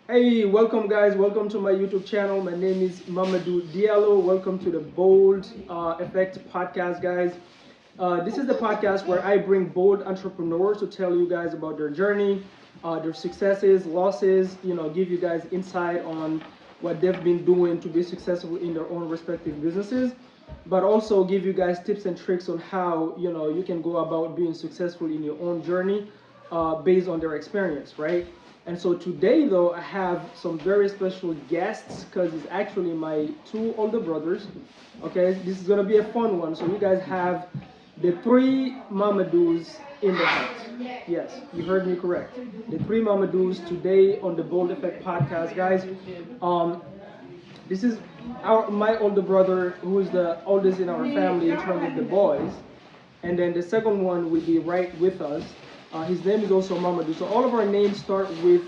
Hey, welcome guys. Welcome to my YouTube channel. My name is Mamadou Diallo. Welcome to the Bold Effect podcast, guys. This is the podcast where I bring bold entrepreneurs to tell you guys about their journey, their successes, losses. Give you guys insight on what they've been doing to be successful in their own respective businesses, but also give you guys tips and tricks on how you can go about being successful in your own journey based on their experience, right? And so today, though, I have some very special guests because it's actually my two older brothers. Okay, this is gonna be a fun one. So you guys have the three Mamadous in the house. Yes, you heard me correct. The three Mamadous today on the Bold Effect podcast, guys. This is my older brother, who is the oldest in our family in terms of the boys, and then the second one will be right with us. His name is also Mamadou. So all of our names start with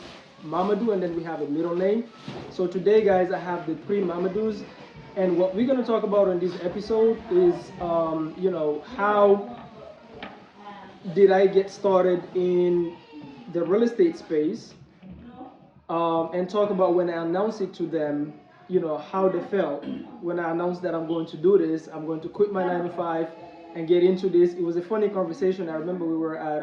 Mamadou, and then we have a middle name. So today, guys, I have the three Mamadous, and what we're going to talk about in this episode is, how did I get started in the real estate space, and talk about when I announced it to them, how they felt when I announced that I'm going to do this. I'm going to quit my 9 to 5 and get into this. It was a funny conversation. I remember we were at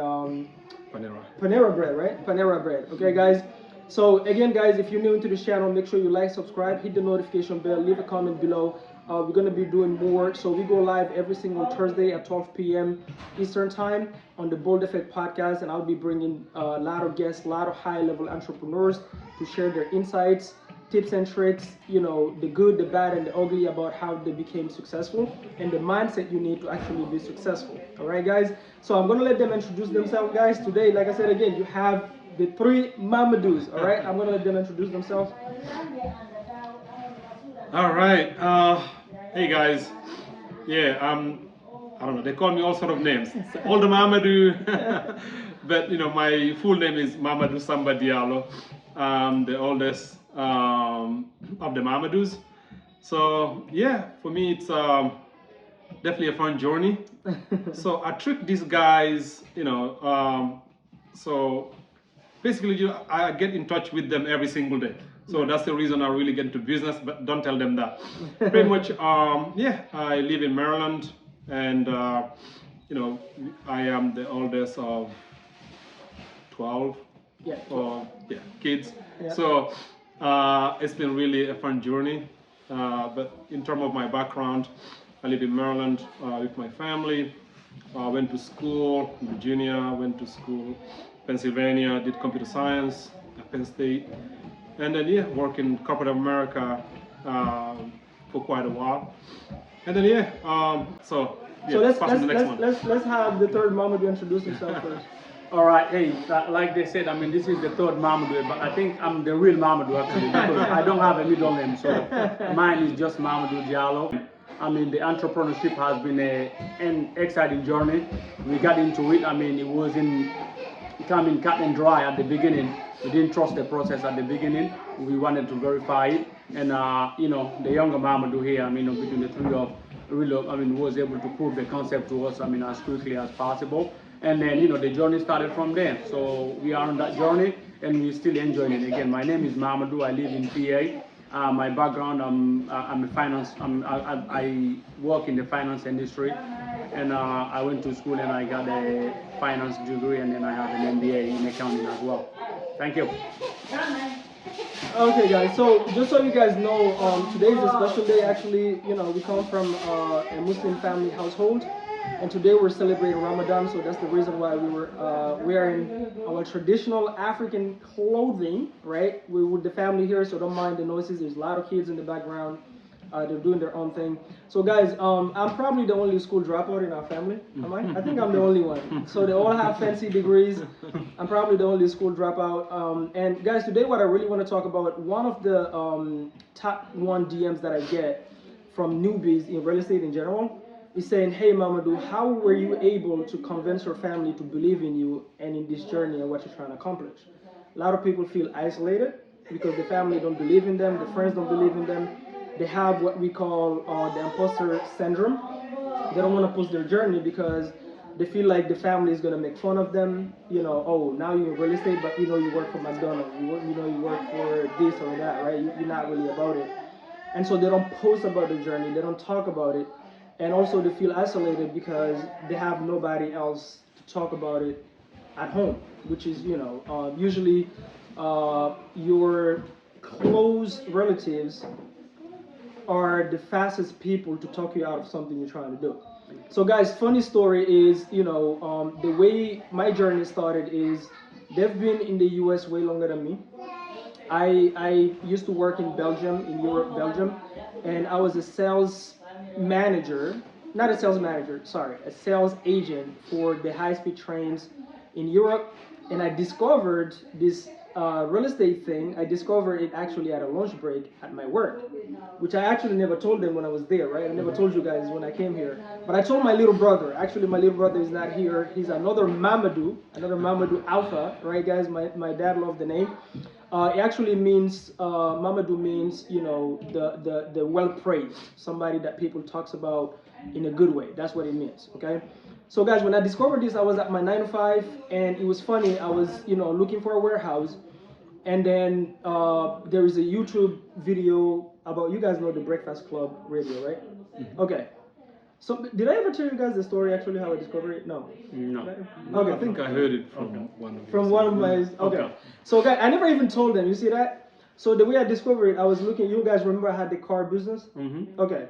Panera Bread, right? Panera Bread. Okay, guys. So again, guys, if you're new into this channel, make sure you like, subscribe, hit the notification bell, leave a comment below. We're gonna be doing more. So we go live every single Thursday at 12 p.m. Eastern time on the Bold Effect podcast, and I'll be bringing a lot of guests, a lot of high-level entrepreneurs to share their insights, tips and tricks, the good, the bad, and the ugly about how they became successful and the mindset you need to actually be successful. All right, guys? So I'm going to let them introduce themselves, guys. Today, like I said again, you have the three Mamadous. All right? I'm going to let them introduce themselves. All right. Hey guys. Yeah. I don't know. They call me all sort of names. Older Mamadou, but my full name is Mamadou Samba Diallo. I'm the oldest of the Mamadous. So yeah, for me it's definitely a fun journey. So I trick these guys. So basically, I get in touch with them every single day. So that's the reason I really get into business, but don't tell them that. Pretty much, yeah, I live in Maryland, and I am the oldest of 12 kids. Yeah. So it's been really a fun journey. But in terms of my background, I live in Maryland with my family. Went to school in Virginia, went to school Pennsylvania, did computer science at Penn State, and then worked in corporate America for quite a while. And then so let's pass on the next one. let's have the third Mamadou introduce himself first. All right, hey, like they said, this is the third Mamadou, but I think I'm the real Mamadou actually because I don't have a middle name, so mine is just Mamadou Diallo. The entrepreneurship has been an exciting journey. We got into it. It wasn't coming cut and dry at the beginning. We didn't trust the process at the beginning. We wanted to verify it, and the younger Mamadou here, between the three of was able to prove the concept to us, as quickly as possible. And then, the journey started from there. So we are on that journey, and we're still enjoying it. Again, my name is Mamadou. I live in PA. My background, I'm a finance. I work in the finance industry, and I went to school and I got a finance degree, and then I have an MBA in accounting as well. Thank you. Okay, guys. So just so you guys know, today is a special day. Actually, we come from a Muslim family household, and today we're celebrating Ramadan. So that's the reason why we were wearing our traditional African clothing, right? We're with the family here, so don't mind the noises. There's a lot of kids in the background. They're doing their own thing. So guys, I'm probably the only school dropout in our family. Am I? I think I'm the only one. So they all have fancy degrees. I'm probably the only school dropout. And guys, today what I really want to talk about, one of the top one DMs that I get from newbies in real estate in general is saying, hey Mamadou, how were you able to convince your family to believe in you and in this journey and what you're trying to accomplish? A lot of people feel isolated because the family don't believe in them, the friends don't believe in them. They have what we call the imposter syndrome. They don't want to post their journey because They feel like the family is gonna make fun of them. You know, oh, now you're in real estate, but you know you work for McDonald's. You work for this or that, right? You're not really about it. And so they don't post about the journey. They don't talk about it, and also they feel isolated because they have nobody else to talk about it at home, which is usually your close relatives are the fastest people to talk you out of something you're trying to do. So guys, funny story is, the way my journey started is they've been in the US way longer than me. I used to work in Belgium, in Europe, Belgium, and I was a sales manager, not a sales manager, sorry, a sales agent for the high-speed trains in Europe. And I discovered this real estate thing. I discovered it actually at a lunch break at my work, which I actually never told them when I was there, right? I never told you guys when I came here. But I told my little brother. Actually, my little brother is not here. He's another Mamadou Alpha, right, guys? My dad loved the name. It actually means, Mamadou means, the well-praised, somebody that people talks about in a good way. That's what it means, okay? So guys, when I discovered this, I was at my 9 to 5, and it was funny. I was, looking for a warehouse, and then there is a YouTube video about, you guys know the Breakfast Club radio, right? Mm-hmm. Okay. So did I ever tell you guys the story actually how I discovered it? No. No. Okay. I think I heard it from one of you. From one of my. Okay. So guys, I never even told them. You see that? So the way I discovered it, I was looking. You guys remember I had the car business? Mm-hmm. Okay.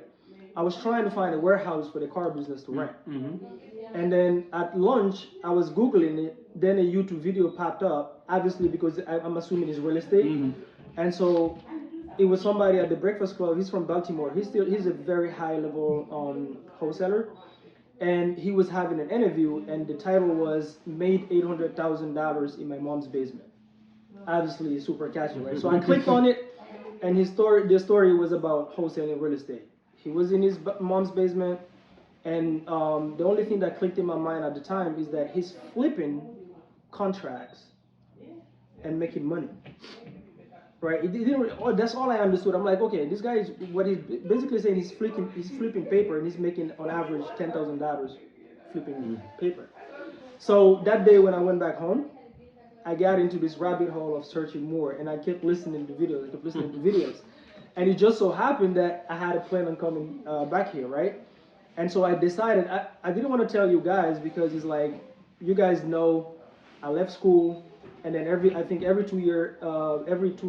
I was trying to find a warehouse for the car business to rent. Mm-hmm. And then at lunch, I was Googling it. Then a YouTube video popped up, obviously because I'm assuming it's real estate. Mm-hmm. And so it was somebody at the Breakfast Club. He's from Baltimore. He's a very high level wholesaler. And he was having an interview, and the title was "Made $800,000 in My Mom's Basement." Obviously super catchy, right? So I clicked on it, and the story was about wholesaling real estate. He was in his mom's basement, and the only thing that clicked in my mind at the time is that he's flipping contracts and making money. Right? It didn't really, that's all I understood. I'm like, okay, this guy is what he's basically saying. He's flipping paper, and he's making on average $10,000 flipping paper. So that day when I went back home, I got into this rabbit hole of searching more, and I kept listening to videos. And it just so happened that I had a plan on coming back here, right? And so I decided, I didn't want to tell you guys because it's like, you guys know I left school, and then every 2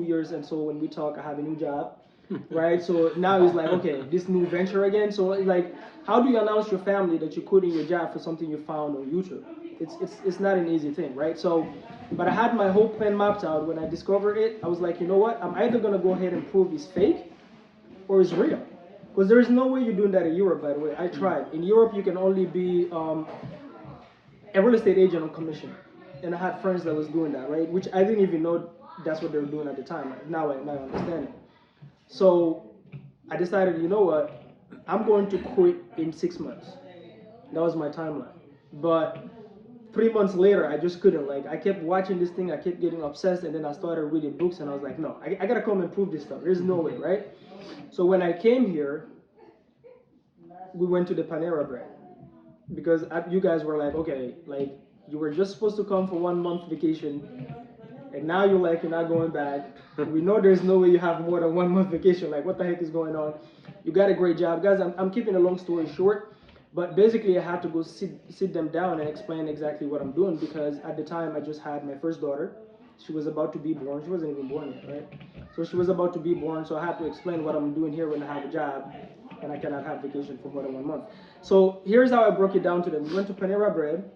years and so when we talk, I have a new job, right? So now it's like, okay, this new venture again. So like, how do you announce your family that you quit in your job for something you found on YouTube? It's not an easy thing, right? So, but I had my whole plan mapped out. When I discovered it, I was like, you know what? I'm either gonna go ahead and prove it's fake or it's real. Because there is no way you're doing that in Europe, by the way. I tried. In Europe, you can only be a real estate agent on commission. And I had friends that was doing that, right? Which I didn't even know that's what they were doing at the time. Now I understand it. So I decided, you know what? I'm going to quit in 6 months. That was my timeline. But 3 months later, I just couldn't. Like, I kept watching this thing. I kept getting obsessed. And then I started reading books. And I was like, no, I got to come and prove this stuff. There's no way, right? So when I came here, we went to the Panera Bread. Because you guys were like, okay, like, you were just supposed to come for 1 month vacation, and now you're like, you're not going back. We know there's no way you have more than 1 month vacation. Like, what the heck is going on? You got a great job. Guys, I'm keeping a long story short, but basically I had to go sit them down and explain exactly what I'm doing, because at the time I just had my first daughter. She was about to be born. She wasn't even born yet, right? So she was about to be born, so I had to explain what I'm doing here when I have a job, and I cannot have vacation for more than 1 month. So here's how I broke it down to them. We went to Panera Bread,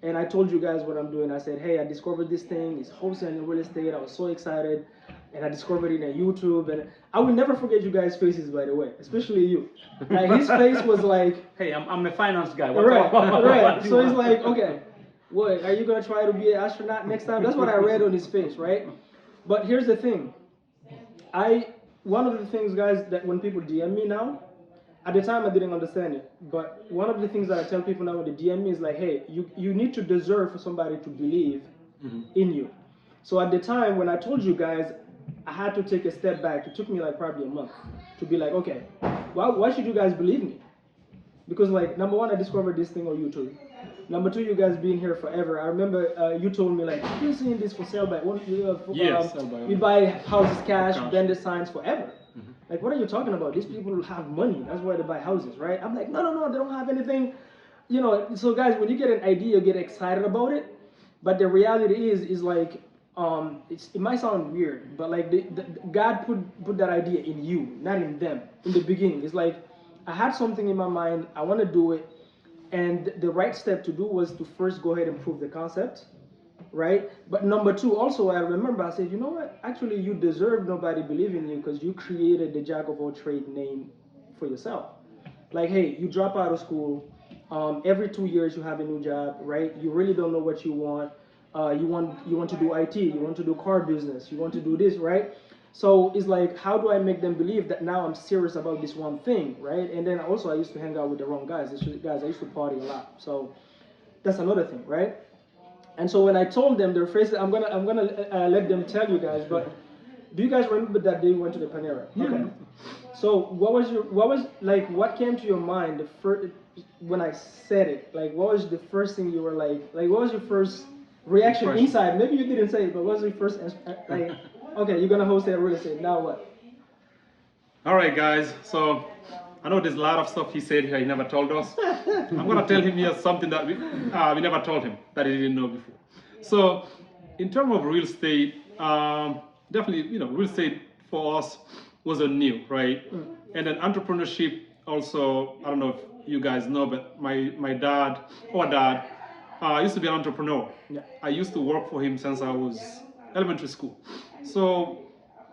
and I told you guys what I'm doing. I said, hey, I discovered this thing, it's wholesaling real estate. I was so excited, and I discovered it on YouTube. And I will never forget you guys' faces, by the way, especially you. Like, his face was like, hey, I'm a finance guy. Right. So he's like, okay, what, are you gonna try to be an astronaut next time? That's what I read on his face, right? But here's the thing. One of the things, guys, that when people DM me now, at the time I didn't understand it, but one of the things that I tell people now when they DM me is like, hey, you need to deserve for somebody to believe in you. So at the time when I told you guys, I had to take a step back. It took me like probably a month to be like, okay, why should you guys believe me? Because like, number one, I discovered this thing on YouTube. Number two, you guys being here forever. I remember you told me like, you seen this for sale by one. Yes, sell by we one. buy houses cash, Cash. vendor signs forever. Like, what are you talking about? These people have money. That's why they buy houses, right? I'm like, no, they don't have anything. You know, so guys, when you get an idea, you get excited about it. But the reality is like, it might sound weird, but like God put that idea in you, not in them. In the beginning, it's like I had something in my mind. I want to do it, and the right step to do was to first go ahead and prove the concept, right? But number two, also I remember I said, you know what? Actually, you deserve nobody believe in you because you created the jack of all trade name for yourself. Like, hey, you drop out of school. Every 2 years you have a new job, right? You really don't know what you want. You want to do IT. You want to do car business. You want to do this, right? So it's like, how do I make them believe that now I'm serious about this one thing, right? And then also I used to hang out with the wrong guys. I used to party a lot. So that's another thing, right? And so when I told them, their faces, I'm gonna let them tell you guys. But do you guys remember that day you went to the Panera? Yeah. Okay. So what came to your mind the first when I said it? Like, what was the first thing you were like? Like, what was your first reaction Impression. inside? Maybe you didn't say it, but what was your first like? Okay, you're gonna wholesale real estate. Now what? All right, guys. So I know there's a lot of stuff he said here he never told us. I'm gonna tell him here something that we never told him that he didn't know before. So in terms of real estate, definitely real estate for us wasn't new, right? And then entrepreneurship also. I don't know if you guys know, but my dad used to be an entrepreneur. Yeah. I used to work for him since I was elementary school. So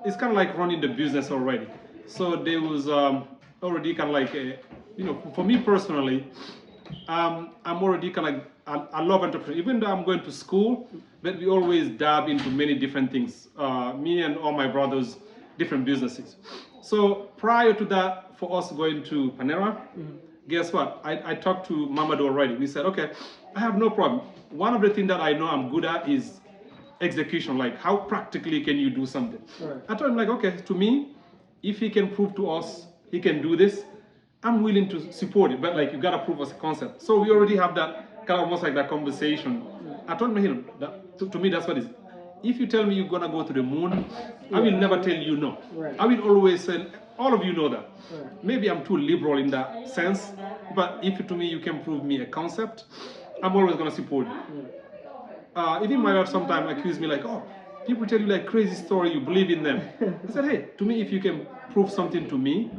it's kind of like running the business already. So there was already kind of like for me personally, I'm already kind of like, I love entrepreneurship. Even though I'm going to school, but we always dab into many different things. Me and all my brothers, different businesses. So prior to that, for us going to Panera, guess what? I talked to Mamadou already. We said, okay, I have no problem. One of the things that I know I'm good at is execution. Like, how practically can you do something? Right. I told him, like, okay, to me, if he can prove to us he can do this, I'm willing to support it. But like, you gotta prove us a concept. So we already have that kind of almost like that conversation. I told him, that, to me, that's what it is. If you tell me you're gonna go to the moon, I will never tell you no. Right. I will always say, all of you know that. Right. Maybe I'm too liberal in that sense, but if to me you can prove me a concept, I'm always gonna support you. Even my wife sometimes accuse me like, oh, people tell you like crazy story, you believe in them. I said, hey, to me, if you can prove something to me,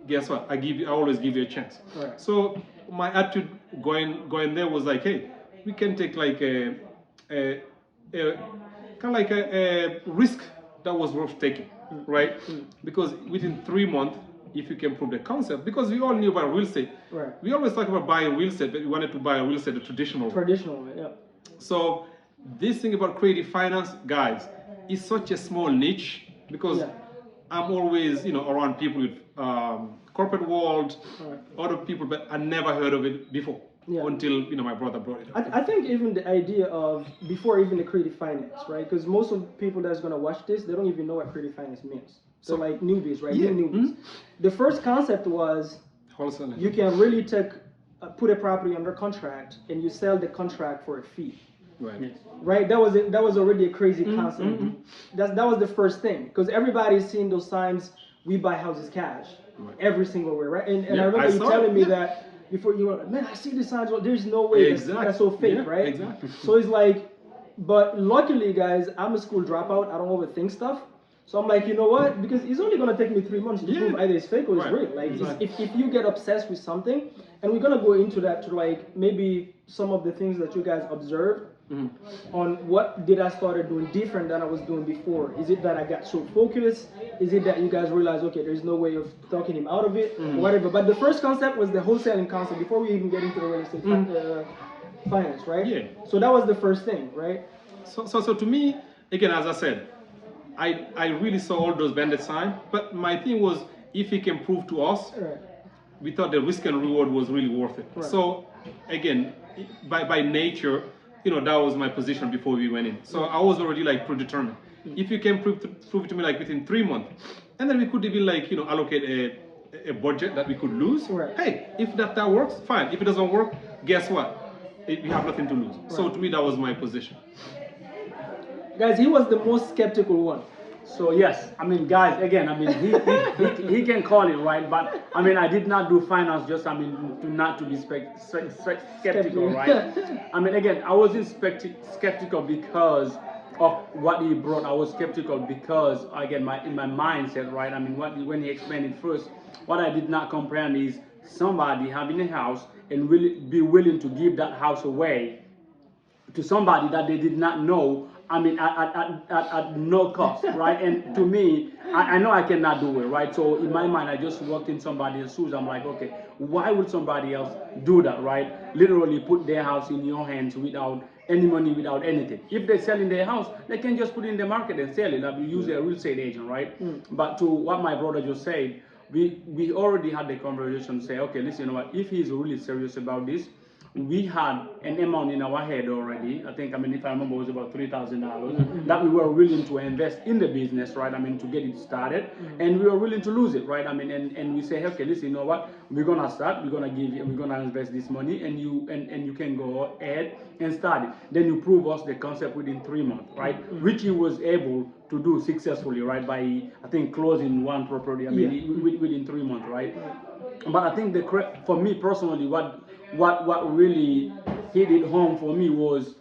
guess what? I always give you a chance. Right. So my attitude going there was like, hey, we can take like a kind of like a risk that was worth taking, right? Because within 3 months, if you can prove the concept, because we all knew about real estate. Right. We always talk about buying real estate, but we wanted to buy a real estate the traditional way. Traditional way, yeah. So this thing about creative finance, guys, is such a small niche because I'm always, around people with corporate world, other people, but I never heard of it before until my brother brought it up. I think even the idea of before even the creative finance, right? Because most of the people that's gonna watch this, they don't even know what creative finance means. So like newbies, right? Yeah. New newbies. The first concept was Wholesaling. you can really put a property under contract and you sell the contract for a fee. Right. Right, that was already a crazy concept. That was the first thing because everybody's seen those signs. We buy houses cash, every single way, right? And I remember you telling me that before. You were like, man, I see the signs. Well, there's no way that's so fake, right? Exactly. So it's like, but luckily, guys, I'm a school dropout. I don't overthink stuff. So I'm like, you know what? Because it's only gonna take me 3 months to prove either it's fake or it's real. Like, if you get obsessed with something, and we're gonna go into that to like maybe some of the things that you guys observed. On what did I started doing different than I was doing before? Is it that I got so focused? Is it that you guys realized, okay, there's no way of talking him out of it, or whatever? But the first concept was the wholesaling concept before we even get into the real estate finance, right? Yeah. So that was the first thing, right? So to me, again, as I said, I really saw all those bandit signs, but my thing was if he can prove to us, we thought the risk and reward was really worth it. Right. So again, by nature, that was my position before we went in. So I was already like predetermined. If you can prove it to me like within 3 months, and then we could even like allocate a budget that we could lose. Right. Hey, if that works, fine. If it doesn't work, guess what? we have nothing to lose. So to me, that was my position. Guys, he was the most skeptical one. So yes, I mean, guys, again, I mean, he can call it right, but I mean, I did not do finance just, I mean, not to be skeptical, right? I mean, again, I wasn't skeptical because of what he brought. I was skeptical because, again, in my mindset, right? I mean, when he explained it first, what I did not comprehend is somebody having a house and really be willing to give that house away to somebody that they did not know, I mean, at no cost, right? And to me, I know I cannot do it, right? So in my mind, I just walked in somebody else's shoes. I'm like, okay, why would somebody else do that, right? Literally put their house in your hands without any money, without anything. If they're selling their house, they can just put it in the market and sell it. Like, we use a real estate agent, right? But to what my brother just said, we already had the conversation, say, okay, listen, you know what, if he's really serious about this, we had an amount in our head already. I think, I mean, if I remember, it was about $3,000 that we were willing to invest in the business, right? I mean, to get it started, and we were willing to lose it, right? I mean, and we say, okay, listen, you know what? We're gonna start. We're gonna give you. We're gonna invest this money, and you can go ahead and start it. Then you prove us the concept within 3 months, right? Which he was able to do successfully, right? By, I think, closing one property. I mean, within 3 months, right? But I think for me personally, what really hit it home for me was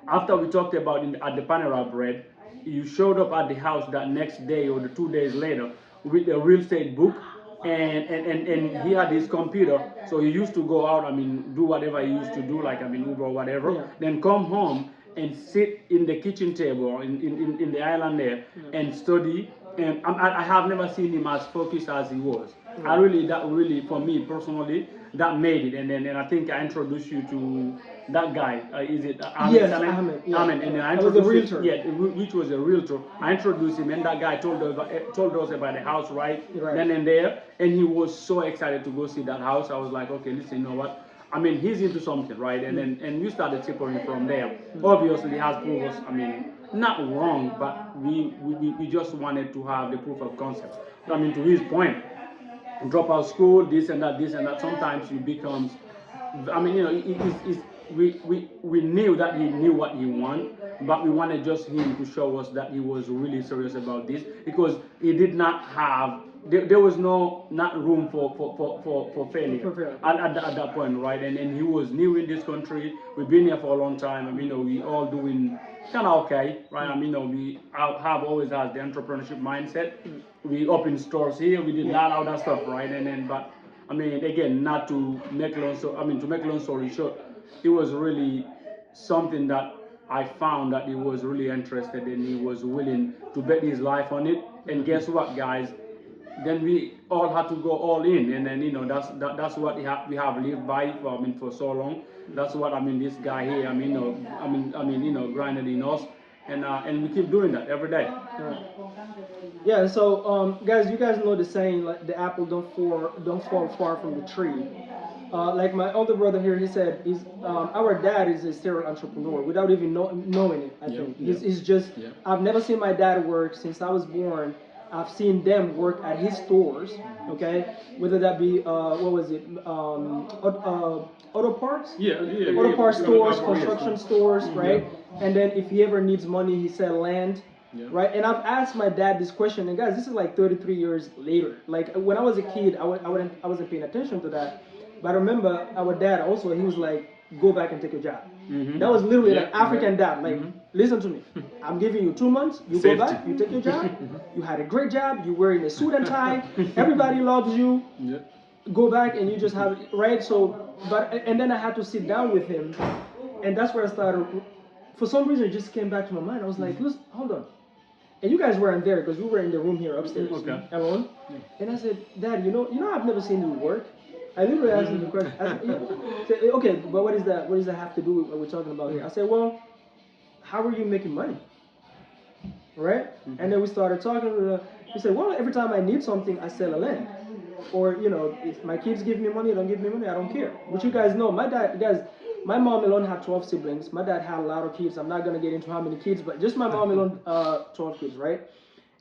after we talked about at the Panera Bread, you showed up at the house that next day or the 2 days later with a real estate book, and he had his computer, so he used to go out, I mean, do whatever he used to do, like, I mean, Uber or whatever, then come home and sit in the kitchen table in the island there and study. And I have never seen him as focused as he was. That really, for me personally, that made it. And I think I introduced you to that guy. Is it Ahmed? Yes, Ahmed. Yeah. Ahmed. And then I introduced him, which was a realtor. I introduced him, and that guy told us about the house right then and there. And he was so excited to go see that house. I was like, okay, listen, you know what? I mean, he's into something, right? And we started tipping from there. Obviously, he has proved us, I mean, not wrong, but we just wanted to have the proof of concept. I mean, to his point, drop out school, this and that. Sometimes it becomes, I mean, you know, we knew that he knew what he wanted, but we wanted just him to show us that he was really serious about this, because he did not have, there was not room for failure at that point, right? And he was new in this country. We've been here for a long time. I mean, you know, we all doing kind of okay, right? I mean, you know, we have always had the entrepreneurship mindset. We opened stores here. We did a lot of that stuff, right? But I mean, again, not to make long story short, it was really something that I found that he was really interested in. He was willing to bet his life on it. And guess what, guys? Then we all had to go all in, and then, you know, that's what we have lived by for so long. That's what, I mean, this guy here, grinded in us, and we keep doing that every day. Yeah. So guys, you guys know the saying, like, the apple don't fall far from the tree. Like my older brother here, he said, our dad is a serial entrepreneur without even knowing it. I think he's just. I've never seen my dad work since I was born. I've seen them work at his stores, okay? Whether that be what was it, auto parts? Auto parts stores, construction stores, right? And then if he ever needs money, he sell land. Right, and I've asked my dad this question, and guys, this is like 33 years later. Like, when I was a kid, I wasn't paying attention to that. But I remember our dad also, he was like, go back and take a job. That was literally like African dad. Like, listen to me. I'm giving you 2 months. You go back, you take your job. You had a great job. You're wearing a suit and tie. Everybody loves you. Go back and you just have, right? So, and then I had to sit down with him, and that's where I started. For some reason, it just came back to my mind. I was like, listen, hold on. And you guys weren't there because we were in the room here upstairs, alone. And I said, Dad, you know, I've never seen you work. I literally asked him the question. I said, okay, but what does that have to do with what we're talking about here? I said, well, how are you making money? Right? And then we started talking. He said, well, every time I need something, I sell a land. Or, you know, if my kids give me money, don't give me money, I don't care. But you guys know, my mom alone had 12 siblings. My dad had a lot of kids. I'm not going to get into how many kids, but just my mom alone, 12 kids, right?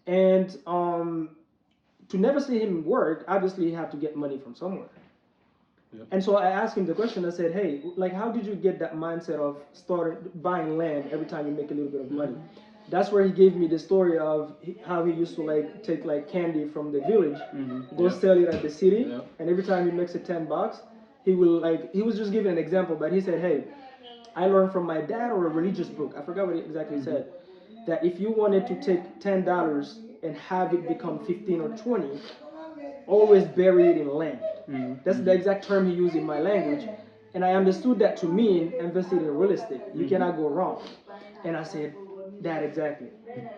And to never see him work, obviously he had to get money from somewhere. Yep. And so I asked him the question. I said, hey, like, how did you get that mindset of starting buying land every time you make a little bit of money? That's where he gave me the story of how he used to like take like candy from the village, go sell it at the city, and every time he makes it $10, he will like, he was just giving an example, but he said, hey, I learned from my dad or a religious book, I forgot what he exactly said, that if you wanted to take $10 and have it become 15 or 20, always bury it in land. That's the exact term he used in my language. And I understood that to mean invested in real estate. You cannot go wrong. And I said, that exactly.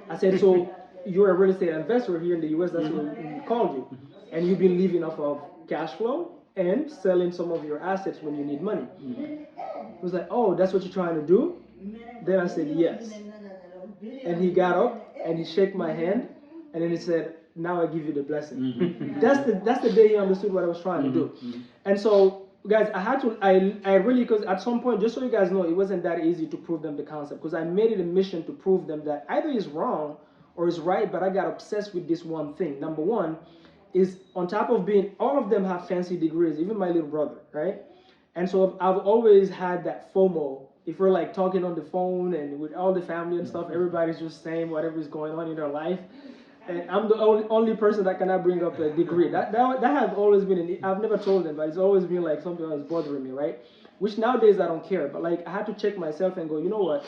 I said, so you're a real estate investor here in the US, that's what we called you. And you've been living off of cash flow and selling some of your assets when you need money. He was like, oh, that's what you're trying to do? Then I said, yes. And he got up and he shook my hand and then he said, now I give you the blessing. That's the day he understood what I was trying to do. And so, guys, I really, because at some point, just so you guys know, it wasn't that easy to prove them the concept, because I made it a mission to prove them that either is wrong or is right, but I got obsessed with this one thing. Number one is, on top of being, all of them have fancy degrees, even my little brother, right? And so I've always had that FOMO. If we're like talking on the phone and with all the family and stuff, everybody's just saying whatever is going on in their life. And I'm the only person that cannot bring up a degree. That has always been, I've never told them, but it's always been like something that was bothering me, right? Which nowadays I don't care, but like I had to check myself and go, you know what?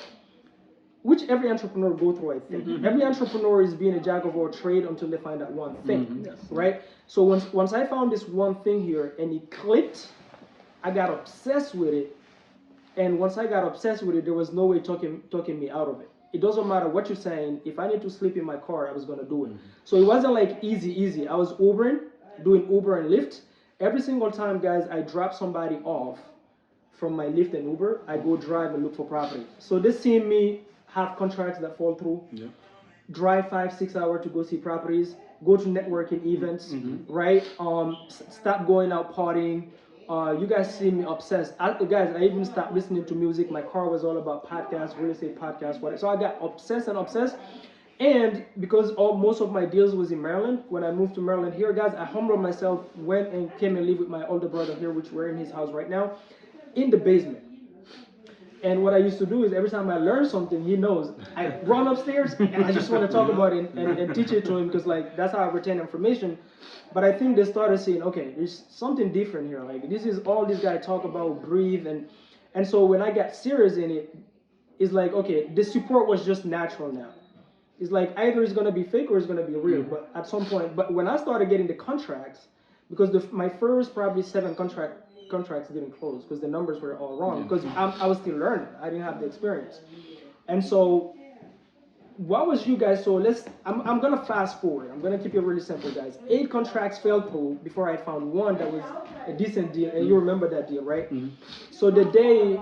Which every entrepreneur go through, I think. Every entrepreneur is being a jack of all trade until they find that one thing, right? So once I found this one thing here and it clicked, I got obsessed with it. And once I got obsessed with it, there was no way talking me out of it. It doesn't matter what you're saying. If I need to sleep in my car, I was going to do it. So it wasn't like easy. I was Ubering, doing Uber and Lyft. Every single time, guys, I drop somebody off from my Lyft and Uber, I go drive and look for property. So they see me have contracts that fall through, drive 5-6 hours to go see properties, go to networking events, right? Start going out partying. You guys see me obsessed. Guys, I even stopped listening to music. My car was all about podcasts, real estate podcasts, whatever. So I got obsessed. And because most of my deals was in Maryland, when I moved to Maryland here, guys, I humbled myself, went and came and lived with my older brother here, which we're in his house right now, in the basement. And what I used to do is every time I learn something, he knows, I run upstairs and I just want to talk about it and teach it to him, because like that's how I retain information. But I think they started saying, okay, there's something different here. Like this is all this guy talk about, breathe, and so when I got serious in it, it's like, okay, the support was just natural now. It's like either it's gonna be fake or it's gonna be real. But at some point, but when I started getting the contracts, because my first probably 7 contracts didn't close because the numbers were all wrong, because I was still learning. I didn't have the experience. And so what was you guys, so I'm gonna fast forward. I'm gonna keep it really simple, guys. 8 contracts fell through before I found one that was a decent deal, and you remember that deal, right? So the day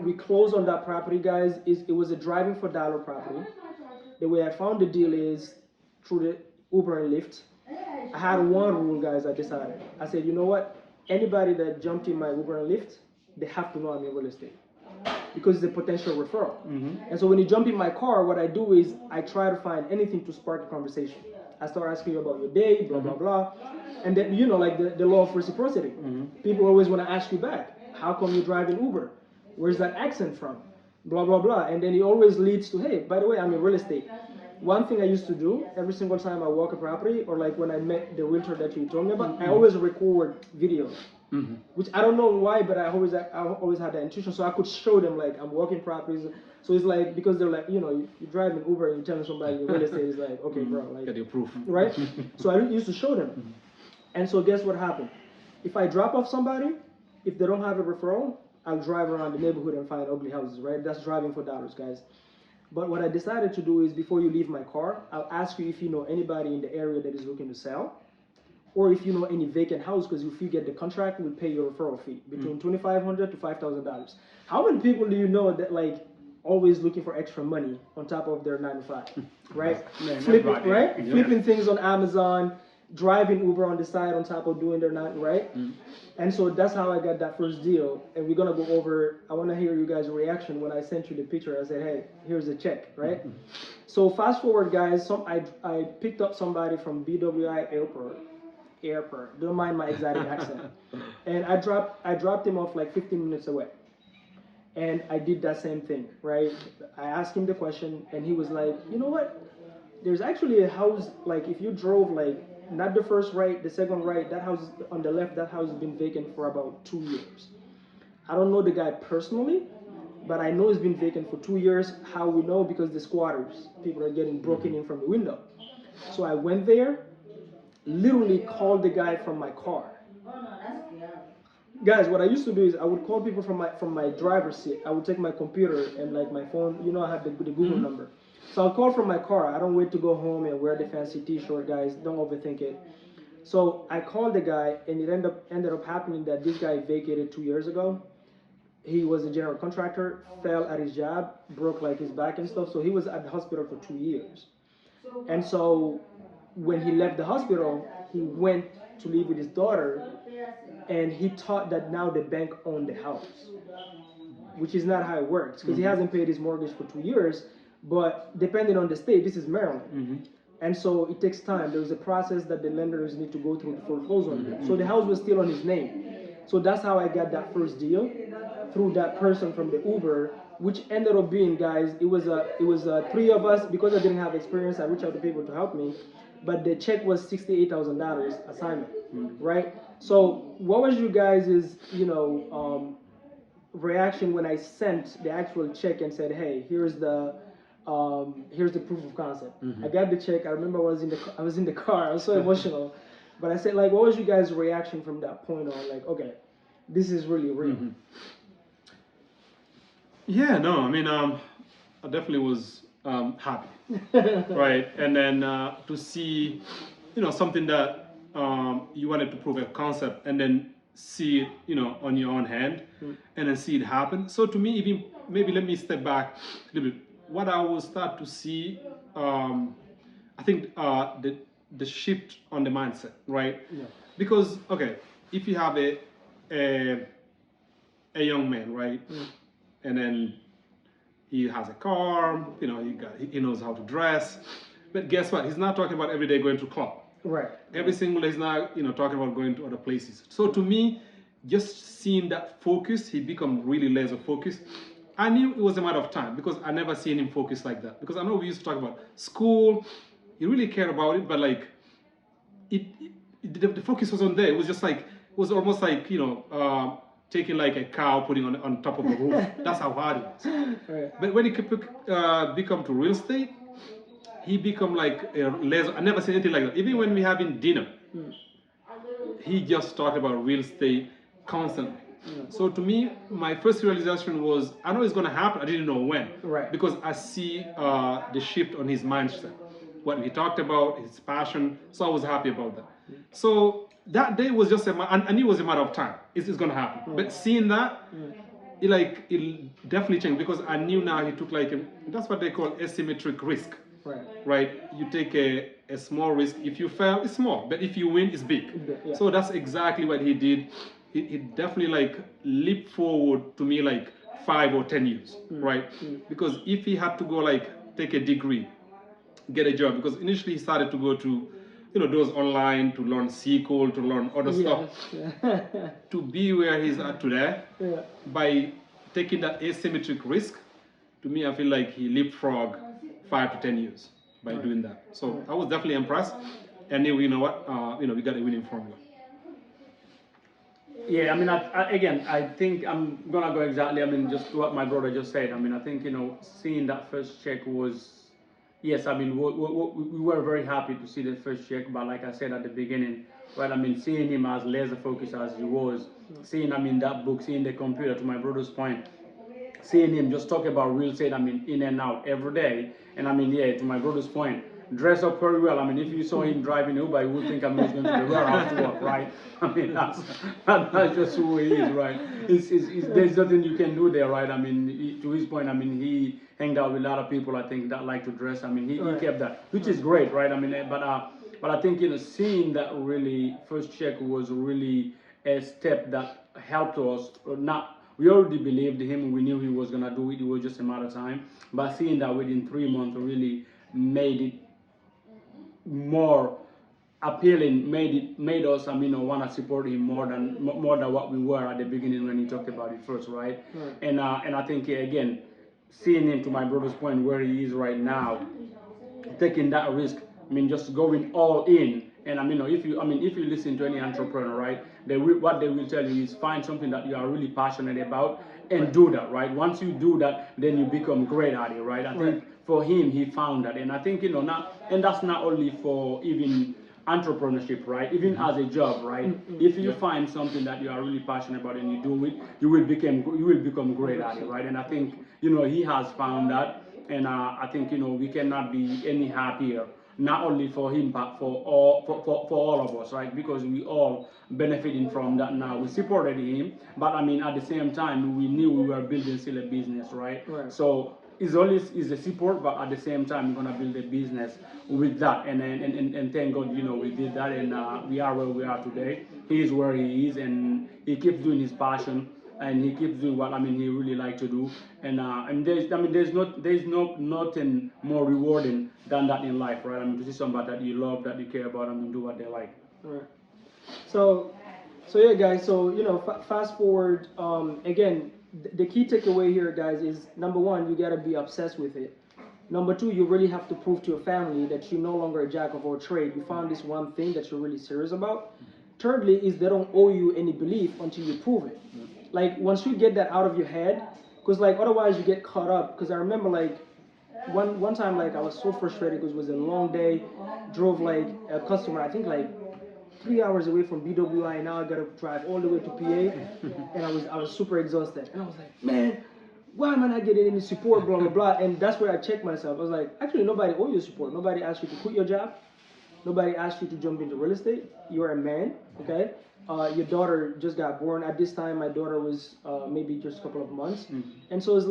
we closed on that property, guys, it was a driving for dollar property. The way I found the deal is through the Uber and Lyft. I had one rule, guys. I decided. I said, you know what? Anybody that jumped in my Uber and Lyft, they have to know I'm in real estate, because it's a potential referral. And so when you jump in my car, what I do is I try to find anything to spark a conversation. I start asking you about your day, blah, blah, blah. And then, you know, like the law of reciprocity. People always want to ask you back, how come you drive in Uber? Where's that accent from? Blah, blah, blah. And then it always leads to, hey, by the way, I'm in real estate. One thing I used to do every single time I walk a property, or like when I met the realtor that you told me about, I always record videos. Which I don't know why, but I always had that intuition, so I could show them like I'm walking properties. So it's like, because they're like, you know, you drive an Uber and you're telling somebody you're real estate, is like, okay, bro, like, Get your proof. right? So I used to show them. And so guess what happened? If I drop off somebody, if they don't have a referral, I'll drive around the neighborhood and find ugly houses, right? That's driving for dollars, guys. But what I decided to do is, before you leave my car, I'll ask you if you know anybody in the area that is looking to sell, or if you know any vacant house, because if you get the contract, we'll pay your referral fee between $2,500 to $5,000. How many people do you know that like always looking for extra money on top of their 9 to 5, right? Flipping, right? Yeah. Flipping things on Amazon, driving Uber on the side on top of doing their 9, right? And so that's how I got that first deal. And we're gonna go over. I want to hear you guys' reaction when I sent you the picture. I said, hey, here's the check, right? So fast forward, guys. I picked up somebody from BWI Airport. airport. Don't mind my exotic accent. And I dropped him off like 15 minutes away. And I did that same thing, right? I asked him the question, and he was like, you know what? There's actually a house, like if you drove like not the first right, the second right, that house on the left, that house has been vacant for about 2 years. I don't know the guy personally, but I know it's been vacant for 2 years. How we know? Because the squatters, people are getting broken in from the window. So I went there, literally called the guy from my car. Guys, what I used to do is I would call people from my driver's seat. I would take my computer and like my phone, you know, I have the Google number. So I'll call from my car. I don't wait to go home and wear the fancy t-shirt, guys. Don't overthink it. So I called the guy, and it ended up happening that this guy vacated 2 years ago. He was a general contractor, fell at his job, broke like his back and stuff. So he was at the hospital for 2 years. And so when he left the hospital, he went to live with his daughter, and he thought that now the bank owned the house, which is not how it works, because he hasn't paid his mortgage for 2 years. But depending on the state, this is Maryland. And so it takes time. There's a process that the lenders need to go through to foreclose on it. So the house was still on his name. So that's how I got that first deal, through that person from the Uber, which ended up being, guys, it was three of us. Because I didn't have experience, I reached out to people to help me, but the check was $68,000 assignment, right? So what was you guys' reaction when I sent the actual check and said, hey, here's the proof of concept. I got the check. I remember I was in the car. I was so emotional. But I said, like, what was you guys' reaction from that point on? Like, okay, this is really real. Yeah, no, I mean, I definitely was happy, right? And then to see, something that you wanted to prove a concept, and then see it, on your own hand, and then see it happen. So to me, even maybe let me step back a little bit. What I will start to see, I think the shift on the mindset, right? Yeah. Because okay, if you have a young man, right, and then he has a car, he knows how to dress, but guess what? He's not talking about every day going to club. Right. Every single day he's not, talking about going to other places. So to me, just seeing that focus, he become really laser focused. I knew it was a matter of time because I never seen him focus like that. Because I know we used to talk about school, he really cared about it, but like the focus wasn't there. It was just like, it was almost like, taking like a cow, putting on top of a roof. That's how hard it was. Right. But when he become to real estate, he become like a laser. I never seen anything like that. Even when we having dinner, he just talked about real estate constantly. So to me, my first realization was, I know it's going to happen. I didn't know when. Right. Because I see the shift on his mindset. What he talked about, his passion. So I was happy about that. So that day was just I knew it was a matter of time. It's going to happen. But seeing that, it definitely changed, because I knew now he took that's what they call asymmetric risk. Right? You take a small risk. If you fail, it's small. But if you win, it's big. Yeah. So that's exactly what he did. He definitely leaped forward to me 5 or 10 years, right? Because if he had to go take a degree, get a job, because initially he started to go to, those online to learn SQL, to learn other stuff, to be where he's at today, by taking that asymmetric risk. To me, I feel like he leapfrogged 5 to 10 years by doing that. So I was definitely impressed, and then, we got a winning formula. Yeah, I mean, I think I'm gonna go exactly, just what my brother just said. I think, seeing that first check was, yes, we were very happy to see the first check, but like I said at the beginning, right, seeing him as laser focused as he was, seeing, that book, seeing the computer, to my brother's point, seeing him just talk about real estate, in and out every day, and to my brother's point, dress up very well. If you saw him driving Uber, you would think he's going to the warehouse to work, right? That's just who he is, right? There's nothing you can do there, right? To his point, he hanged out with a lot of people, I think, that like to dress. He kept that, which is great, right? But I think, seeing that really first check was really a step that helped us. We already believed him. We knew he was gonna do it. It was just a matter of time. But seeing that within 3 months really made it more appealing made us want to support him more than what we were at the beginning when he talked about it first, right? And I think again, seeing him, to my brother's point, where he is right now, taking that risk, just going all in. And if you listen to any entrepreneur, right, what they will tell you is find something that you are really passionate about and do that, right? Once you do that, then you become great at it, right? I think for him, he found that, and I think and that's not only for even entrepreneurship, right? Even as a job, right? If you find something that you are really passionate about and you do it, you will become great at it, right? And I think he has found that, and I think we cannot be any happier, not only for him but for all of us, right? Because we all benefiting from that now. We supported him, but at the same time we knew we were building still a business, right? So it's a support, but at the same time we're gonna build a business with that, and thank God we did that, and we are where we are today. He is where he is, and he keeps doing his passion, and he keeps doing what he really like to do, and there's nothing more rewarding than that in life, right? To see somebody that you love, that you care about, and do what they like. Right. So yeah, guys. So fast forward. Again, the key takeaway here, guys, is number one, you gotta be obsessed with it. Number two, you really have to prove to your family that you're no longer a jack of all trades. You found this one thing that you're really serious about. Thirdly, is they don't owe you any belief until you prove it. Like once you get that out of your head, because otherwise you get caught up. Because I remember one time I was so frustrated because it was a long day. Drove a customer, I think 3 hours away from BWI, and now I gotta drive all the way to PA, and I was super exhausted. And I was like, man, why am I not getting any support? Blah blah blah. And that's where I checked myself. I was like, actually, nobody owes you support. Nobody asked you to quit your job. Nobody asked you to jump into real estate. You're a man, okay? Your daughter just got born. At this time, my daughter was maybe just a couple of months. And so it's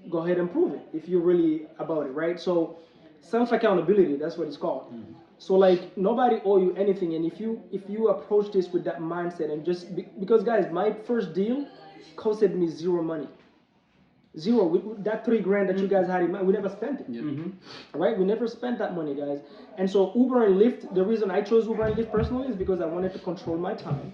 go ahead and prove it if you're really about it, right? So self-accountability, that's what it's called. So nobody owe you anything. And if you approach this with that mindset and because guys, my first deal costed me zero money. Zero. That $3,000 that you guys had in mind, we never spent it. Right? We never spent that money, guys. And so Uber and Lyft, the reason I chose Uber and Lyft personally is because I wanted to control my time.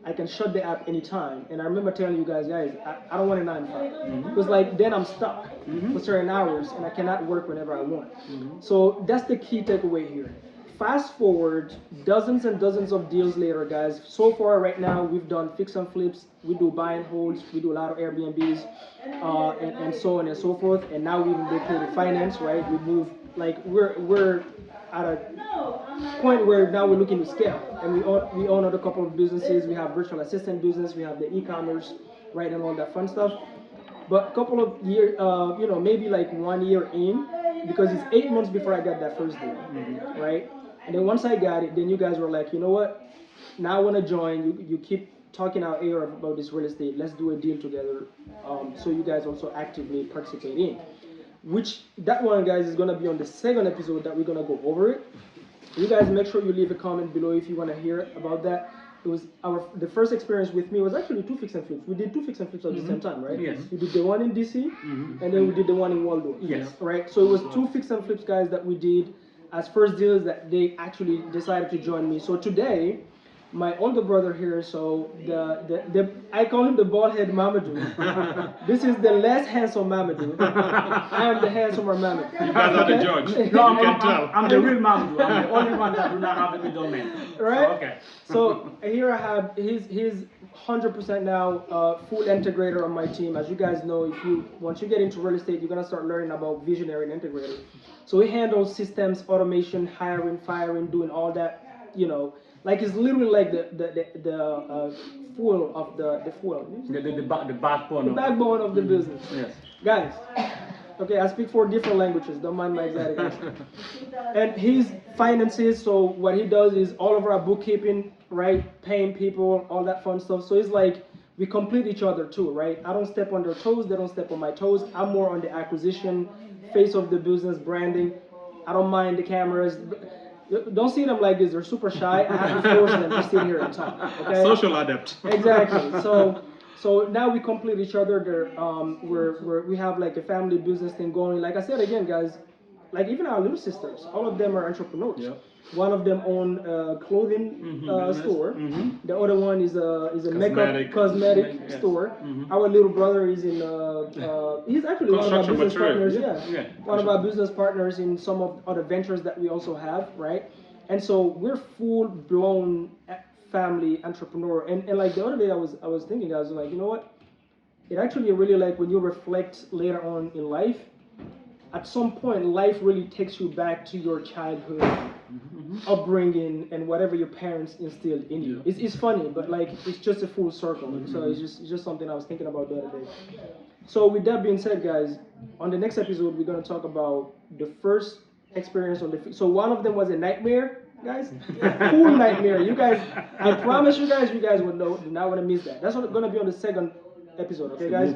I can shut the app anytime. And I remember telling you guys, I don't want a 9 to 5. Because then I'm stuck for certain hours and I cannot work whenever I want. So that's the key takeaway here. Fast forward dozens and dozens of deals later, guys. So far right now, we've done fix and flips. We do buy and holds. We do a lot of Airbnbs and so on and so forth. And now we even do creative finance, right? We move, we're at a point where now we're looking to scale. And we own a couple of businesses. We have virtual assistant business. We have the e-commerce, right, and all that fun stuff. But a couple of years, maybe 1 year in, because it's 8 months before I got that first deal, right? And then once I got it, then you guys were like, you know what? Now I want to join. You keep talking out here about this real estate. Let's do a deal together. So you guys also actively participate in. Which that one, guys, is gonna be on the second episode that we're gonna go over it. You guys make sure you leave a comment below if you want to hear about that. It was the first experience with me was actually 2 fix and flips. We did 2 fix and flips at the same time, right? Yes. We did the one in DC, and then we did the one in Waldo. Yes. Right. So it was 2 fix and flips, guys, that we did as first deals that they actually decided to join me. So today, my older brother here, so I call him the bald head Mamadou. This is the less handsome Mamadou. I am the handsomer Mamadou. You guys are the judge. No, You can tell. I'm the real Mamadou. I'm the only one that do not have the middleman. Right? So, okay. So here I have his 100% now full integrator on my team. As you guys know, once you get into real estate, you're gonna start learning about visionary and integrator. So he handles systems, automation, hiring, firing, doing all that. It's literally like the fuel of the fuel. The backbone. The backbone of the business. Yes. Guys, okay, I speak 4 different languages. Don't mind my exotic accent. And his finances, so what he does is all of our bookkeeping, right? Paying people, all that fun stuff. So it's we complete each other too, right? I don't step on their toes. They don't step on my toes. I'm more on the acquisition, face of the business, branding. I don't mind the cameras. Don't see them like this. They're super shy. I have to force them to sit here and talk. Okay? Social adept. Exactly. So now we complete each other. We have a family business thing going. Like I said again, guys, like even our little sisters, all of them are entrepreneurs. Yeah. One of them own a clothing business. store. The other one is a makeup cosmetic Yes. store. Our little brother is in he's actually one of our Construction business partners. material. Yeah, one of our business partners in some of other ventures that we also have, right? And so we're full blown family entrepreneur. And like the other day, I was thinking, I was like, you know what? It actually really, like, when you reflect later on in life, at some point life really takes you back to your childhood upbringing and whatever your parents instilled in you. It's funny, but like it's just a full circle. So it's just something I was thinking about the other day. So with that being said, guys, on the next episode we're going to talk about the first experience on the so one of them was a nightmare, guys. Full nightmare. You guys, I promise you guys would know, do not want to miss that. That's going to be on the second episode, okay, guys?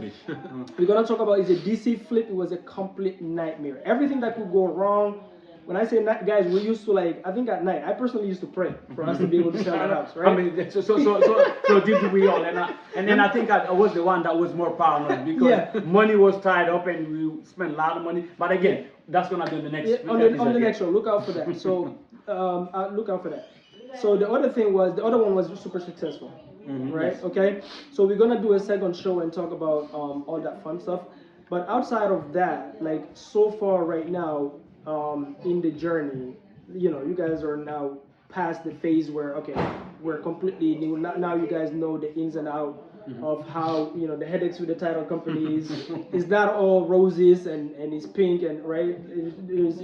We're gonna talk about is a DC flip. It was a complete nightmare. Everything that could go wrong. When I say night, guys, we used to, like, I think at night, I personally used to pray for us to be able to sell our house, right? I mean, so did we all, and then I think I was the one that was more paranoid because money was tied up and we spent a lot of money. But again, that's gonna be on the next on the next show. Look out for that. So look out for that. So the other one was super successful. Right? Yes. Okay. So we're gonna do a second show and talk about all that fun stuff. But outside of that, like so far right now, in the journey, you know, you guys are now past the phase where okay, we're completely new. Now you guys know the ins and outs of how, you know, the headaches with the title companies. It's not all roses and it's pink and right. There's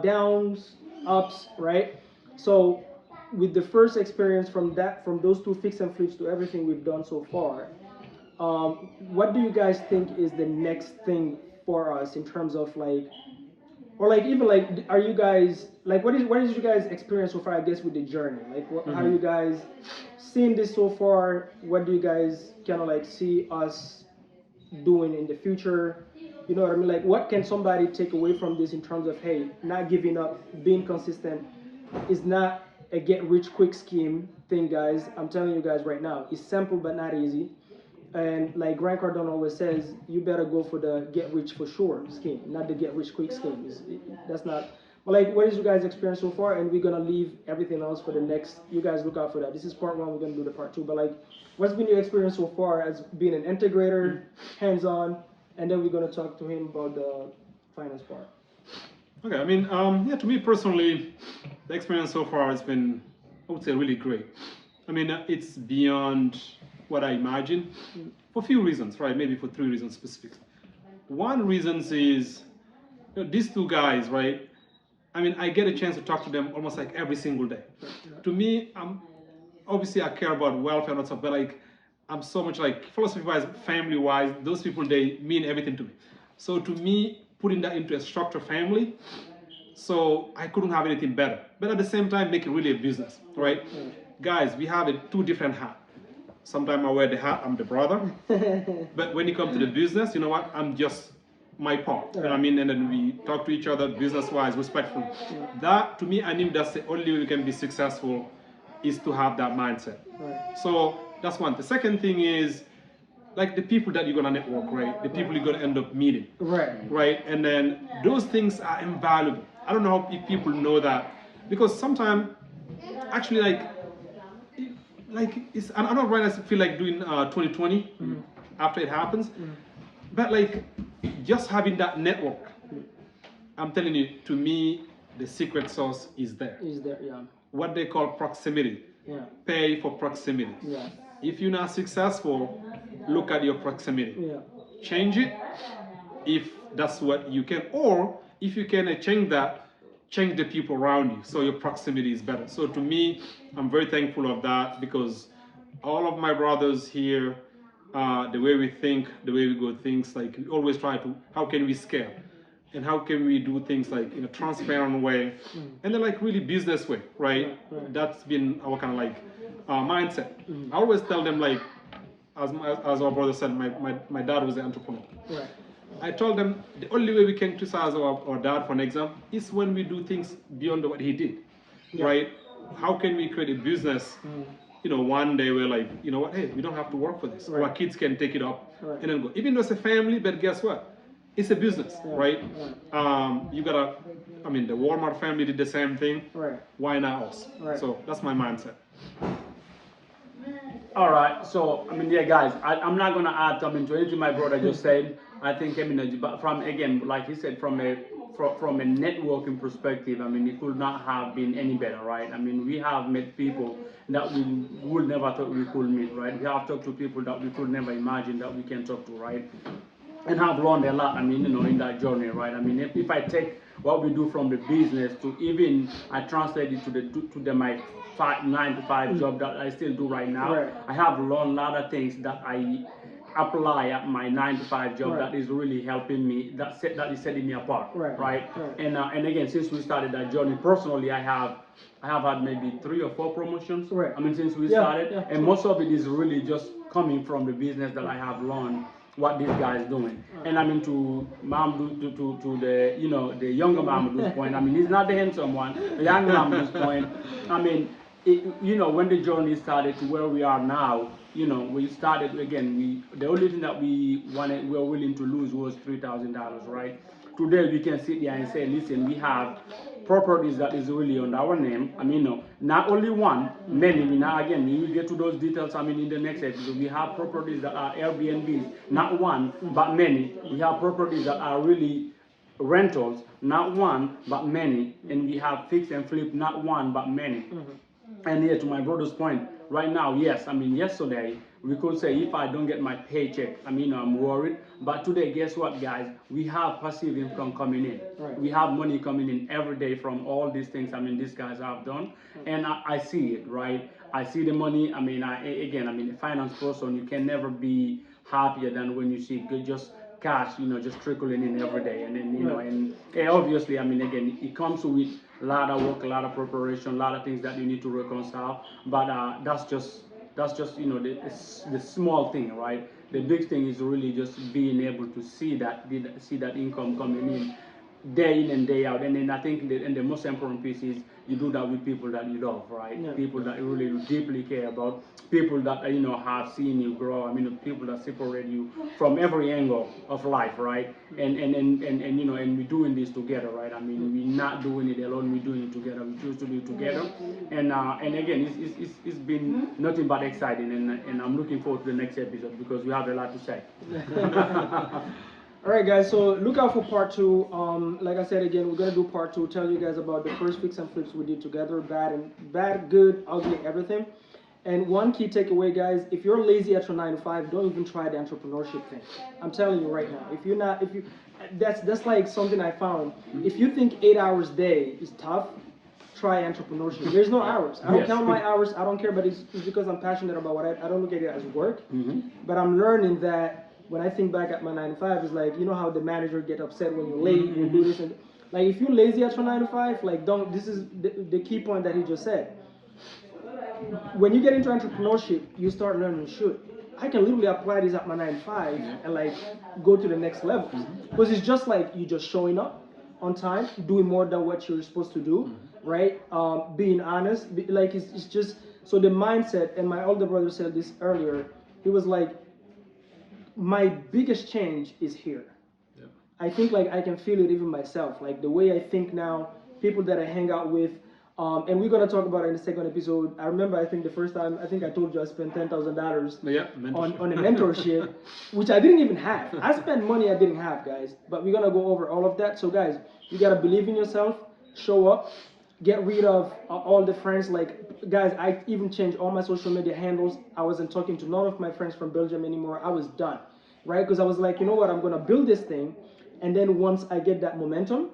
downs, ups, right? So with the first experience from those two fix and flips to everything we've done so far, what do you guys think is the next thing for us in terms of like, or like even like, are you guys like what is you guys experience so far? I guess with the journey, like how are you guys seeing this so far? What do you guys kind of like see us doing in the future? You know what I mean? Like what can somebody take away from this in terms of, hey, not giving up, being consistent is not a get-rich-quick scheme thing, guys. I'm telling you guys right now, it's simple but not easy. And like Grant Cardone always says, you better go for the get-rich-for-sure scheme, not the get-rich-quick scheme. That's not. But like, what is you guys' experience so far? And we're gonna leave everything else for the next. You guys look out for that. This is part one. We're gonna do the part two. But like, what's been your experience so far as being an integrator, hands-on, and then we're gonna talk to him about the finance part. Okay, I mean, to me personally, the experience so far has been, I would say, really great. I mean, it's beyond what I imagined for a few reasons, right? Maybe for 3 reasons specifically. One reason is, you know, these two guys, right? I mean, I get a chance to talk to them almost like every single day. To me, obviously I care about welfare and stuff, but like, I'm so much like philosophy-wise, family-wise, those people, they mean everything to me. So to me, putting that into a structured family, so I couldn't have anything better. But at the same time, make it really a business, right? Guys, we have 2 different hats. Sometimes I wear the hat, I'm the brother. But when it comes to the business, you know what? I'm just my part. You know what I mean? And then we talk to each other business-wise, respectfully. That, to me, I knew that's the only way we can be successful is to have that mindset. So that's one. The second thing is, like the people that you're gonna network, right? The people you're gonna end up meeting, right? And then those things are invaluable. I don't know if people know that, because sometimes, actually, like it's. I don't right. I feel like doing 2020 after it happens, but like just having that network. I'm telling you, to me, the secret sauce is there. What they call proximity. Pay for proximity. If you're not successful, look at your proximity. Change it if that's what you can, or if you can change that, change the people around you so your proximity is better. So to me, I'm very thankful of that, because all of my brothers here, the way we think, the way we go things, like we always try to, how can we scale? And how can we do things like in a transparent way, and then like really business way, right? That's been our kind of like mindset. I always tell them, like, as our brother said, my dad was an entrepreneur. I told them the only way we can criticize our dad, for an example, is when we do things beyond what he did, right? How can we create a business, you know, one day we're like, you know what, hey, we don't have to work for this. Our kids can take it up and then go. Even though it's a family, but guess what? it's a business, Yeah, right? right. You gotta, I mean, the Walmart family did the same thing. Right. Why not us? Right. So that's my mindset. All right, so I mean, yeah, guys, I'm not gonna add something to anything my brother just said. I think, I mean, but from again, like he said, from a networking perspective, I mean, it could not have been any better, right? I mean, we have met people that we would never thought we could meet, right? We have talked to people that we could never imagine that we can talk to, right? And have learned a lot, I mean, you know, in that journey, right? I mean, if I take what we do from the business to even I translate it to my 9 to 5 job that I still do right now, Right. I have learned a lot of things that I apply at my 9 to 5 job Right. that is really helping me, that is setting me apart, Right. right? Right. And again, since we started that journey, personally, I have had maybe 3 or 4 promotions. Right. I mean, since we Yeah, started, yeah. and most of it is really just coming from the business that I have learned what this guy is doing. And I mean, to Mamadou, to the, you know, the younger Mamadou's point, I mean, he's not the handsome one. The younger Mamadou's point, I mean, you know, when the journey started to where we are now, you know, we started again. The only thing that we were willing to lose was $3,000, right? Today we can sit there and say, listen, we have properties that is really on our name. I mean, no, not only one, many. We now again, we will get to those details. I mean, in the next episode, we have properties that are Airbnbs, not one, but many. We have properties that are really rentals, not one, but many. And we have fix and flip, not one, but many. And here, to my brother's point, right now, yes, I mean, yesterday, we could say if I don't get my paycheck, I mean, I'm worried. But today, guess what, guys? We have passive income coming in. Right. We have money coming in every day from all these things, I mean, these guys have done. And I see it, right? I see the money. I mean, again, I mean, a finance person, you can never be happier than when you see just cash, you know, just trickling in every day. And then, you know, and obviously, I mean, again, it comes with a lot of work, a lot of preparation, a lot of things that you need to reconcile. But that's just you know, the small thing, right? The big thing is really just being able to see that income coming in day in and day out. And then I think the most important piece is you do that with people that you love, right? Yeah. People that you really deeply care about, people that, you know, have seen you grow. I mean, people that separate you from every angle of life, right? And you know, and we're doing this together, right? I mean, we're not doing it alone, we're doing it together. We choose to do it together. And again, it's been nothing but exciting, and I'm looking forward to the next episode because we have a lot to say. All right, guys. So look out for part 2. Like I said again, we're gonna do part 2. Tell you guys about the first fix and flips we did together, bad, good, ugly, everything. And one key takeaway, guys: if you're lazy at your 9 to 5, don't even try the entrepreneurship thing. I'm telling you right now. That's like something I found. If you think 8 hours a day is tough, try entrepreneurship. There's no hours. I don't Yes. count my hours. I don't care, but it's because I'm passionate about what I don't look at it as work. But I'm learning that when I think back at my 9 to 5, it's like, you know how the manager get upset when you're late, you do this, and like if you're lazy at your 9 to 5, like don't. This is the key point that he just said. When you get into entrepreneurship, you start learning, shoot, I can literally apply this at my 9 to 5 and like go to the next level. Because it's just like you just showing up on time, doing more than what you're supposed to do, right? Being honest, like it's just, so the mindset, and my older brother said this earlier, he was like, my biggest change is here. Yeah. I think like I can feel it even myself, like the way I think now, people that I hang out with, and we're gonna talk about it in the second episode. I remember, I think the first time, I think I told you I spent $10,000 Yeah, on a mentorship, which I didn't even have. I spent money I didn't have, guys. But we're gonna go over all of that. So guys, you gotta believe in yourself, show up, get rid of all the friends. Like guys, I even changed all my social media handles. I wasn't talking to none of my friends from Belgium anymore. I was done, right? Because I was like, you know what, I'm gonna build this thing, and then once I get that momentum,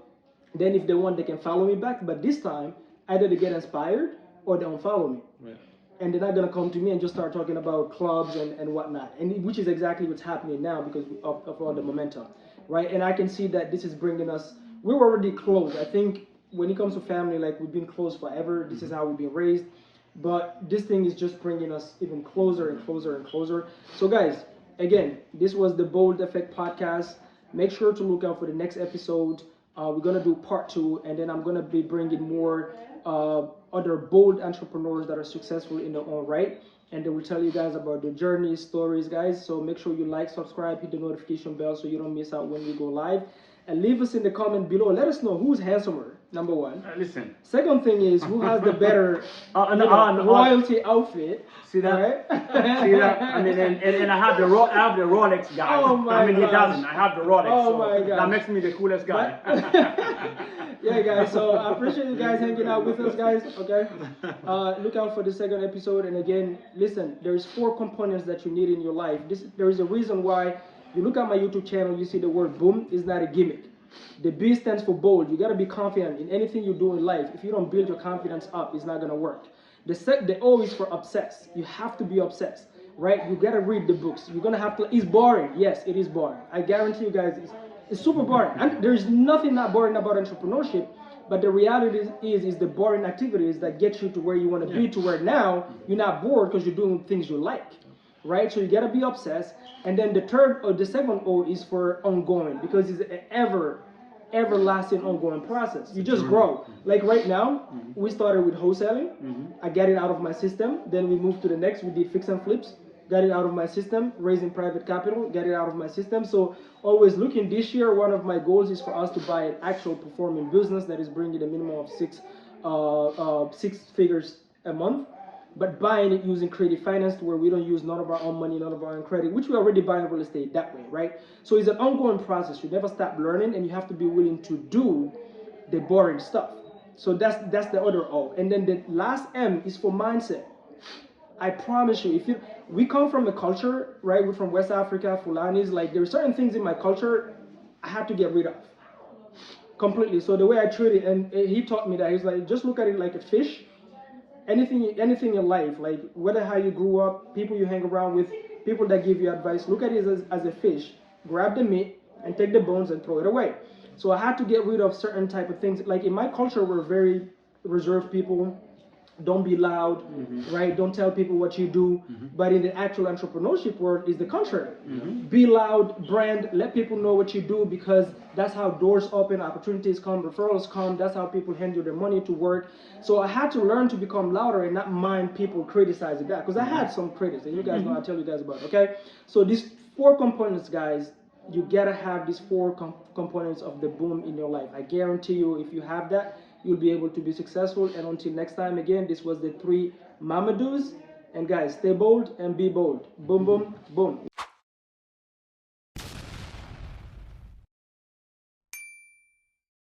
then if they want, they can follow me back. But this time, either they get inspired or they don't follow me. Right. And they're not gonna come to me and just start talking about clubs and whatnot. And which is exactly what's happening now because of all the momentum, right? And I can see that this is bringing us. We're already close. I think when it comes to family, like we've been close forever. This is how we've been raised. But this thing is just bringing us even closer and closer and closer. So guys, again, this was the Bold Effect podcast. Make sure to look out for the next episode. We're gonna do part 2, and then I'm gonna be bringing more other bold entrepreneurs that are successful in their own right. and they will tell you guys about their journey, stories, guys. So make sure you like, subscribe, hit the notification bell so you don't miss out when we go live. And leave us in the comment below. Let us know who's handsomer, number one. Listen. Second thing is who has the better royalty outfit. See that? Right? See that? I mean, and I have the Rolex guy. Oh my I mean, he gosh. doesn't. I have the Rolex. Oh so my gosh. that makes me the coolest guy. Yeah, guys. So I appreciate you guys hanging out with us, guys. Okay. Look out for the second episode. And again, listen. There's 4 components that you need in your life. There is a reason why. You look at my YouTube channel, you see the word boom is not a gimmick. The B stands for bold. You got to be confident in anything you do in life. If you don't build your confidence up, it's not going to work. The O is for obsessed. You have to be obsessed, right? You got to read the books. You're going to have to. It's boring. Yes, it is boring. I guarantee you guys, it's super boring. And there's nothing not boring about entrepreneurship. But the reality is the boring activities that get you to where you want to be, to where now you're not bored because you're doing things you like. Right, so you gotta be obsessed, and then the second O is for ongoing, because it's an everlasting ongoing process. You just grow. Like right now, we started with wholesaling. I got it out of my system. Then we moved to the next. We did fix and flips. Got it out of my system. Raising private capital. Got it out of my system. So always looking. This year, one of my goals is for us to buy an actual performing business that is bringing a minimum of 6 figures a month. But buying it using creative finance, to where we don't use none of our own money, none of our own credit, which we already buy in real estate that way, right? So it's an ongoing process. You never stop learning, and you have to be willing to do the boring stuff. So that's the other O. And then the last M is for mindset. I promise you, we come from a culture, right? We're from West Africa, Fulanis. Like, there are certain things in my culture I had to get rid of completely. So the way I treat it, and he taught me that, he's like, just look at it like a fish. Anything in life, like whether how you grew up, people you hang around with, people that give you advice, look at it as a fish. Grab the meat and take the bones and throw it away. So I had to get rid of certain type of things. Like in my culture, we're very reserved people. Don't be loud, right? Don't tell people what you do. But in the actual entrepreneurship world, is the contrary. Be loud, brand, let people know what you do, because that's how doors open, opportunities come, referrals come. That's how people hand you their money to work. So I had to learn to become louder and not mind people criticizing that, because I had some critics, and you guys know I tell you guys about it, okay? So these 4 components, guys, you gotta have these 4 components of the boom in your life. I guarantee you, if you have that, you'll be able to be successful. And until next time, again, this was the 3 Mamadous. And guys, stay bold and be bold. Boom, boom, boom.